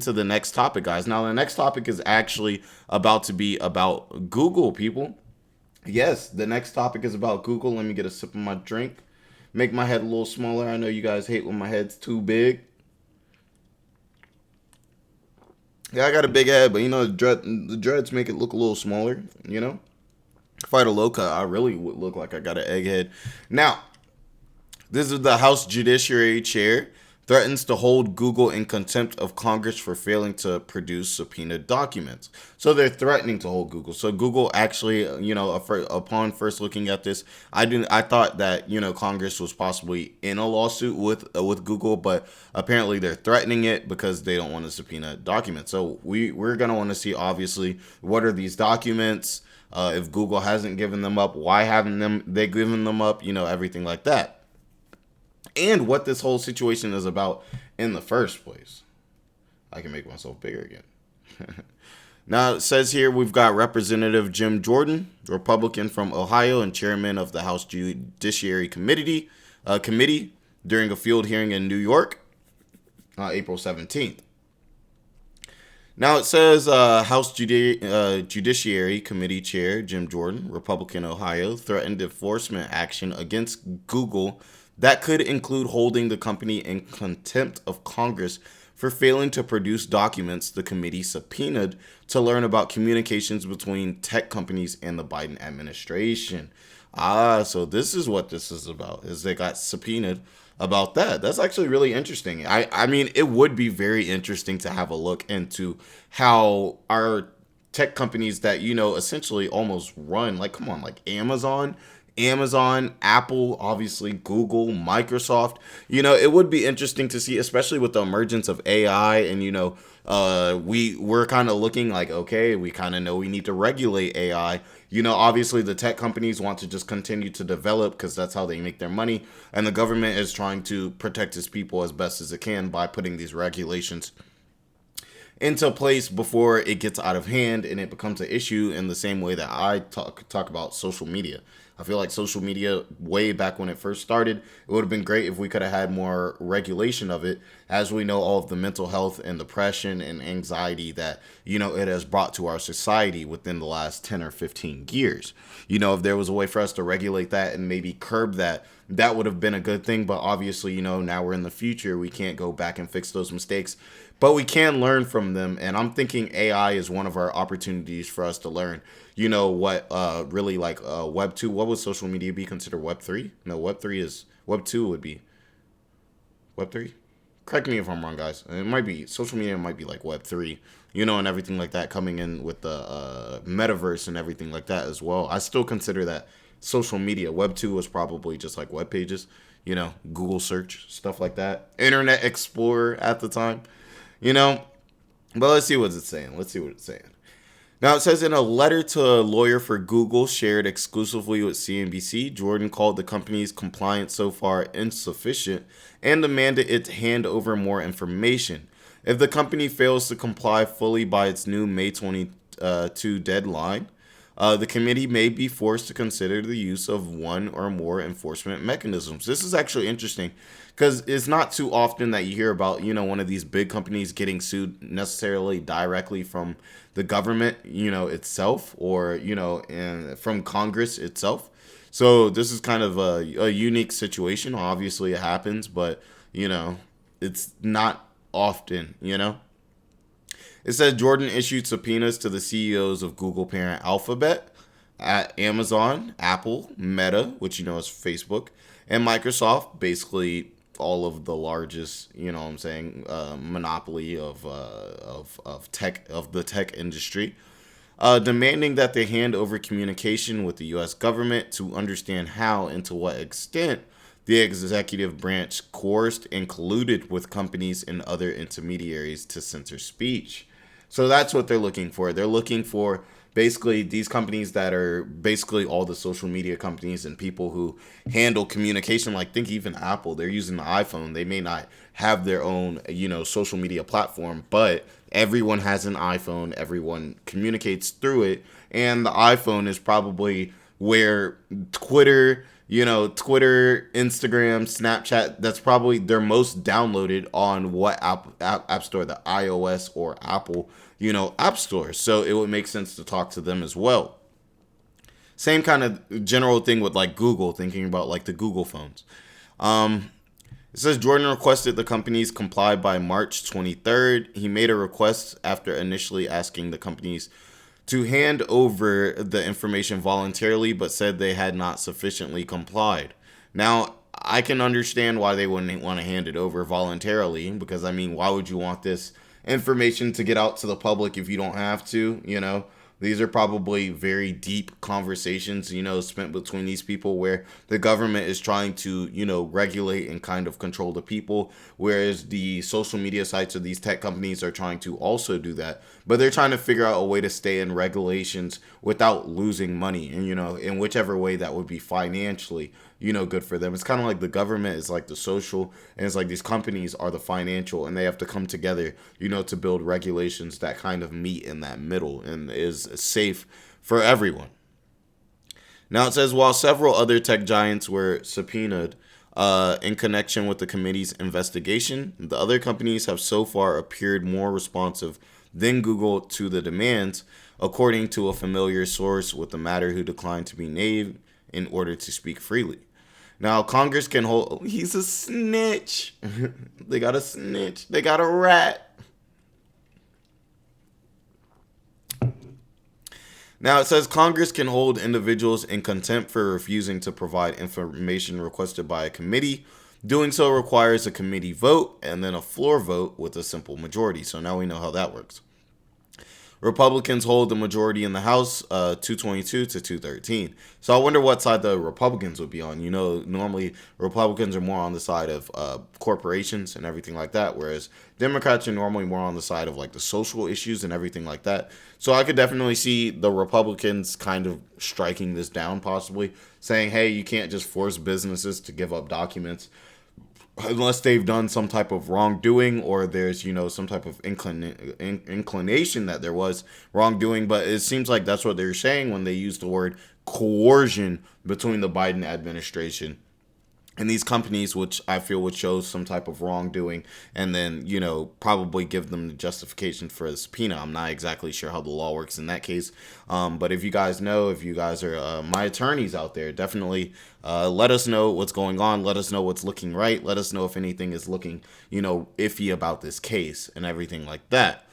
to the next topic, guys. Now, the next topic is actually about to be about Google, people. Yes, the next topic is about Google. Let me get a sip of my drink. Make my head a little smaller. I know you guys hate when my head's too big. Yeah, I got a big head, but the dreads make it look a little smaller. If I had a low cut, I really would look like I got an egghead. Now, this is the House Judiciary Chair threatens to hold Google in contempt of Congress for failing to produce subpoenaed documents. So they're threatening to hold Google. So Google actually, upon first looking at this, I thought that Congress was possibly in a lawsuit with Google, but apparently they're threatening it because they don't want to subpoena documents. So we're gonna want to see, obviously, what are these documents. If Google hasn't given them up, why haven't they given them up? Everything like that. And what this whole situation is about in the first place. I can make myself bigger again. Now, it says here we've got Representative Jim Jordan, Republican from Ohio and chairman of the House Judiciary Committee, during a field hearing in New York, April 17th. Now, it says House Judiciary Committee Chair Jim Jordan, Republican, Ohio, threatened enforcement action against Google that could include holding the company in contempt of Congress for failing to produce documents the committee subpoenaed to learn about communications between tech companies and the Biden administration. So this is what this is about, is they got subpoenaed about that. That's actually really interesting. I mean, it would be very interesting to have a look into how our tech companies that, essentially almost run, like, come on, like Amazon, Apple, obviously Google, Microsoft. It would be interesting to see, especially with the emergence of AI, and we're kind of looking like, okay, we kind of know we need to regulate AI. Obviously the tech companies want to just continue to develop because that's how they make their money, and the government is trying to protect its people as best as it can by putting these regulations into place before it gets out of hand and it becomes an issue, in the same way that I talk about social media. I feel like social media, way back when it first started, it would have been great if we could have had more regulation of it. As we know, all of the mental health and depression and anxiety that, it has brought to our society within the last 10 or 15 years. If there was a way for us to regulate that and maybe curb that, that would have been a good thing. But obviously, now we're in the future. We can't go back and fix those mistakes, but we can learn from them. And I'm thinking AI is one of our opportunities for us to learn. What really, like, Web 2, what would social media be considered? Web 3? No, Web 3 is, Web 2 would be Web 3? Correct me if I'm wrong, guys. It might be, social media might be like Web 3, and everything like that, coming in with the metaverse and everything like that as well. I still consider that social media. Web 2 was probably just like web pages, Google search, stuff like that. Internet Explorer at the time, But let's see what it's saying. Now, it says in a letter to a lawyer for Google shared exclusively with CNBC, Jordan called the company's compliance so far insufficient and demanded it hand over more information. If the company fails to comply fully by its new May 22 deadline, the committee may be forced to consider the use of one or more enforcement mechanisms. This is actually interesting because it's not too often that you hear about, one of these big companies getting sued necessarily directly from the government, itself, or, and from Congress itself. So this is kind of a unique situation. Obviously it happens, but, it's not often, It says Jordan issued subpoenas to the CEOs of Google parent Alphabet, at Amazon, Apple, Meta, which is Facebook, and Microsoft, basically all of the largest, monopoly of the tech industry, demanding that they hand over communication with the U.S. government to understand how and to what extent the executive branch coerced and colluded with companies and other intermediaries to censor speech. So that's what they're looking for. They're looking for basically these companies that are basically all the social media companies and people who handle communication. Like, think even Apple, they're using the iPhone. They may not have their own, social media platform, but everyone has an iPhone. Everyone communicates through it. And the iPhone is probably where Twitter, Twitter, Instagram, Snapchat, that's probably they're most downloaded on what app store, the iOS or Apple, app store. So it would make sense to talk to them as well. Same kind of general thing with like Google, thinking about like the Google phones. It says Jordan requested the companies comply by March 23rd. He made a request after initially asking the companies to hand over the information voluntarily, but said they had not sufficiently complied. Now, I can understand why they wouldn't want to hand it over voluntarily, because I mean, why would you want this information to get out to the public if you don't have to, These are probably very deep conversations, spent between these people where the government is trying to, regulate and kind of control the people, whereas the social media sites of these tech companies are trying to also do that. But they're trying to figure out a way to stay in regulations without losing money. And, in whichever way that would be financially, good for them. It's kind of like the government is like the social, and it's like these companies are the financial, and they have to come together, to build regulations that kind of meet in that middle and is safe for everyone. Now it says, while several other tech giants were subpoenaed in connection with the committee's investigation, the other companies have so far appeared more responsive than Google to the demands, according to a familiar source with the matter who declined to be named in order to speak freely. Now, Congress can hold... He's a snitch. They got a snitch. They got a rat. Now, it says Congress can hold individuals in contempt for refusing to provide information requested by a committee. Doing so requires a committee vote and then a floor vote with a simple majority. So now we know how that works. Republicans hold the majority in the House, 222 to 213. So I wonder what side the Republicans would be on. Normally Republicans are more on the side of corporations and everything like that, whereas Democrats are normally more on the side of like the social issues and everything like that. So I could definitely see the Republicans kind of striking this down, possibly saying, hey, you can't just force businesses to give up documents unless they've done some type of wrongdoing, or there's, some type of inclination that there was wrongdoing. But it seems like that's what they're saying when they use the word coercion between the Biden administration and these companies, which I feel would show some type of wrongdoing, and then, probably give them the justification for the subpoena. I'm not exactly sure how the law works in that case. But if you guys know, if you guys are my attorneys out there, definitely let us know what's going on. Let us know what's looking right. Let us know if anything is looking, iffy about this case and everything like that.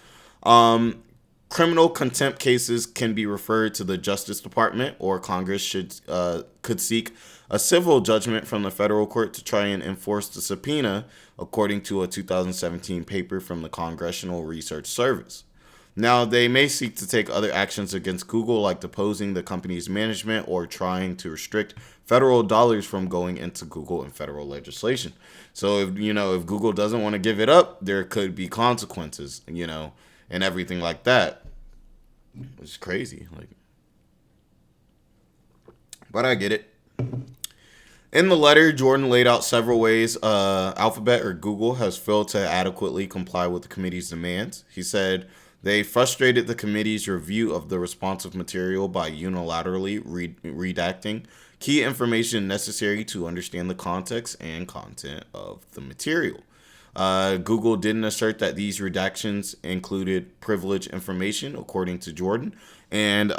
Criminal contempt cases can be referred to the Justice Department, or Congress could seek a civil judgment from the federal court to try and enforce the subpoena, according to a 2017 paper from the Congressional Research Service. Now, they may seek to take other actions against Google, like deposing the company's management or trying to restrict federal dollars from going into Google and federal legislation. So if Google doesn't want to give it up, there could be consequences, and everything like that. It's crazy. But I get it. In the letter, Jordan laid out several ways Alphabet or Google has failed to adequately comply with the committee's demands. He said they frustrated the committee's review of the responsive material by unilaterally redacting key information necessary to understand the context and content of the material. Google didn't assert that these redactions included privileged information, according to Jordan, and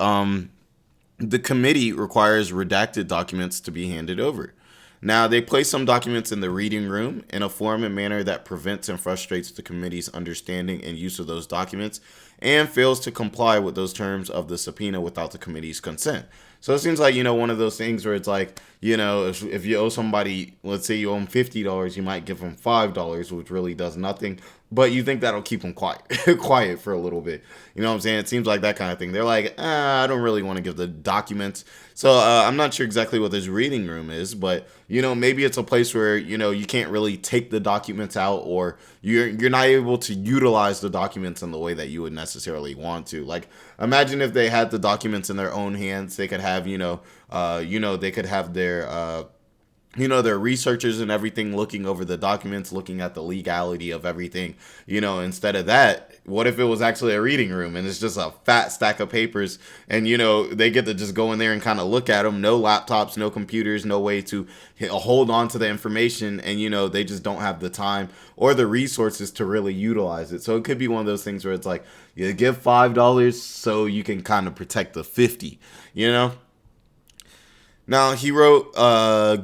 the committee requires redacted documents to be handed over. Now, they place some documents in the reading room in a form and manner that prevents and frustrates the committee's understanding and use of those documents, and fails to comply with those terms of the subpoena without the committee's consent. So it seems like, one of those things where it's like, if you owe somebody, let's say you owe them $50, you might give them $5, which really does nothing, but you think that'll keep them quiet for a little bit. You know what I'm saying? It seems like that kind of thing. They're like, I don't really want to give the documents. So I'm not sure exactly what this reading room is, but, maybe it's a place where, you can't really take the documents out, or you're not able to utilize the documents in the way that you would necessarily want to. Like, imagine if they had the documents in their own hands, they could have, they could have their there are researchers and everything looking over the documents, looking at the legality of everything. Instead of that, what if it was actually a reading room and it's just a fat stack of papers, and they get to just go in there and kind of look at them? No laptops, no computers, no way to hold on to the information, and they just don't have the time or the resources to really utilize it. So it could be one of those things where it's like, you give $5 so you can kind of protect the 50. Now, he wrote,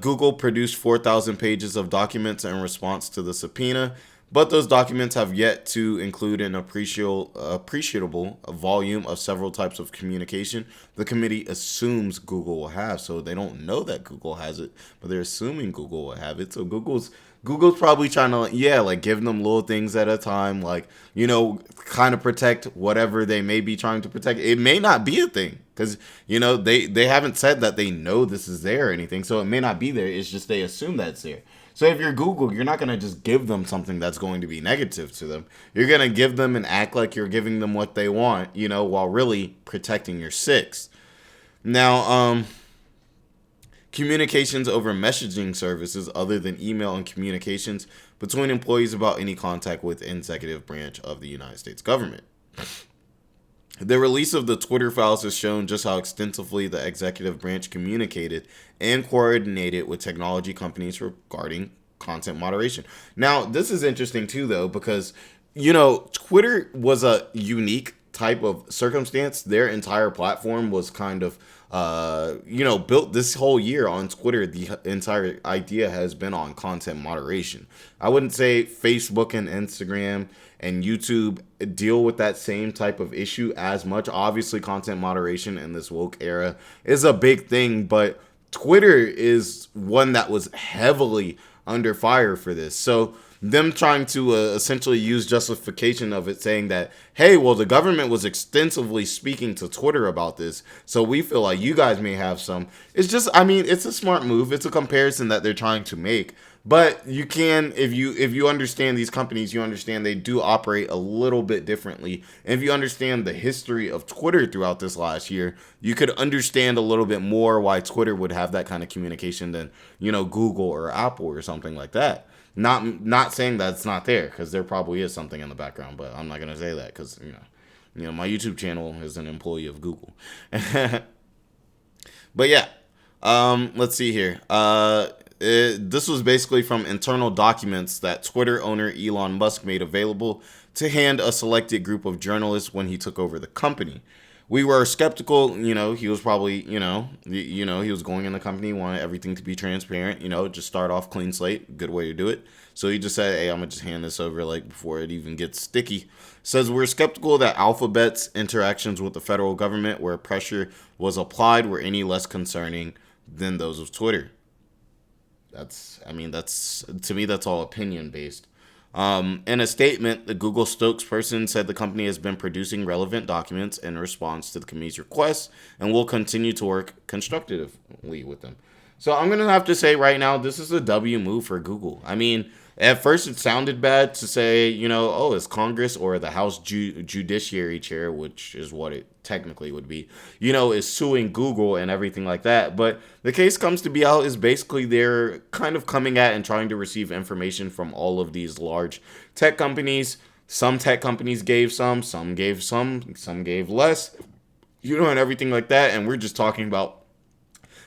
Google produced 4,000 pages of documents in response to the subpoena, but those documents have yet to include an appreciable volume of several types of communication the committee assumes Google will have. So they don't know that Google has it, but they're assuming Google will have it. So Google's probably trying to, give them little things at a time, kind of protect whatever they may be trying to protect. It may not be a thing because, they haven't said that they know this is there or anything. So it may not be there. It's just they assume that it's there. So if you're Google, you're not going to just give them something that's going to be negative to them. You're going to give them and act like you're giving them what they want, while really protecting your six. Now, communications over messaging services other than email and communications between employees about any contact with the executive branch of the United States government. The release of the Twitter files has shown just how extensively the executive branch communicated and coordinated with technology companies regarding content moderation. Now, this is interesting too, though, because, Twitter was a unique type of circumstance. Their entire platform was kind of, built this whole year on Twitter. The entire idea has been on content moderation. I wouldn't say Facebook and Instagram and YouTube deal with that same type of issue as much. Obviously, content moderation in this woke era is a big thing, but Twitter is one that was heavily under fire for this. So them trying to essentially use justification of it, saying that, hey, well, the government was extensively speaking to Twitter about this, so we feel like you guys may have some. It's just, it's a smart move. It's a comparison that they're trying to make. But you can, if you understand these companies, you understand they do operate a little bit differently. And if you understand the history of Twitter throughout this last year, you could understand a little bit more why Twitter would have that kind of communication than, Google or Apple or something like that. Not saying that it's not there, because there probably is something in the background, but I'm not gonna say that because my YouTube channel is an employee of Google. But yeah, let's see here. This was basically from internal documents that Twitter owner Elon Musk made available to hand a selected group of journalists when he took over the company. We were skeptical, he was probably, he was going in the company, wanted everything to be transparent, just start off clean slate, good way to do it. So he just said, hey, I'm going to just hand this over before it even gets sticky. Says we're skeptical that Alphabet's interactions with the federal government where pressure was applied were any less concerning than those of Twitter. That's to me, that's all opinion based. In a statement, the Google spokesperson said the company has been producing relevant documents in response to the committee's requests and will continue to work constructively with them. So I'm going to have to say right now, this is a W move for Google. At first it sounded bad to say, it's Congress or the House Judiciary Chair, which is what it technically would be, is suing Google and everything like that. But the case comes to be out is basically they're kind of coming at and trying to receive information from all of these large tech companies. Some tech companies gave some gave some gave less, and everything like that. And we're just talking about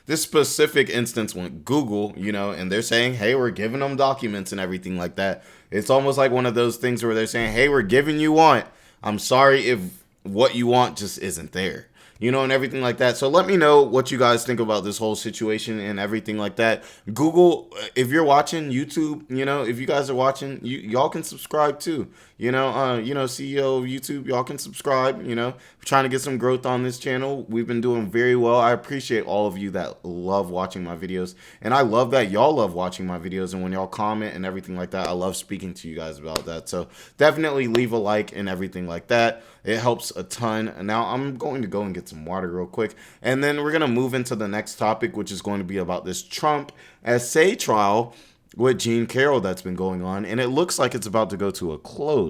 this specific instance went Google, and they're saying, hey, we're giving them documents and everything like that. It's almost like one of those things where they're saying, hey, we're giving you what. I'm sorry if what you want just isn't there, and everything like that. So let me know what you guys think about this whole situation and everything like that. Google, if you're watching YouTube, if you guys are watching, y'all can subscribe too. CEO of YouTube, y'all can subscribe. We're trying to get some growth on this channel. We've been doing very well. I appreciate all of you that love watching my videos, and I love that y'all love watching my videos. And when y'all comment and everything like that, I love speaking to you guys about that. So definitely leave a like and everything like that. It helps a ton. Now I'm going to go and get some water real quick, and then we're gonna move into the next topic, which is going to be about this Trump essay trial with Jean Carroll that's been going on, and it looks like it's about to go to a close.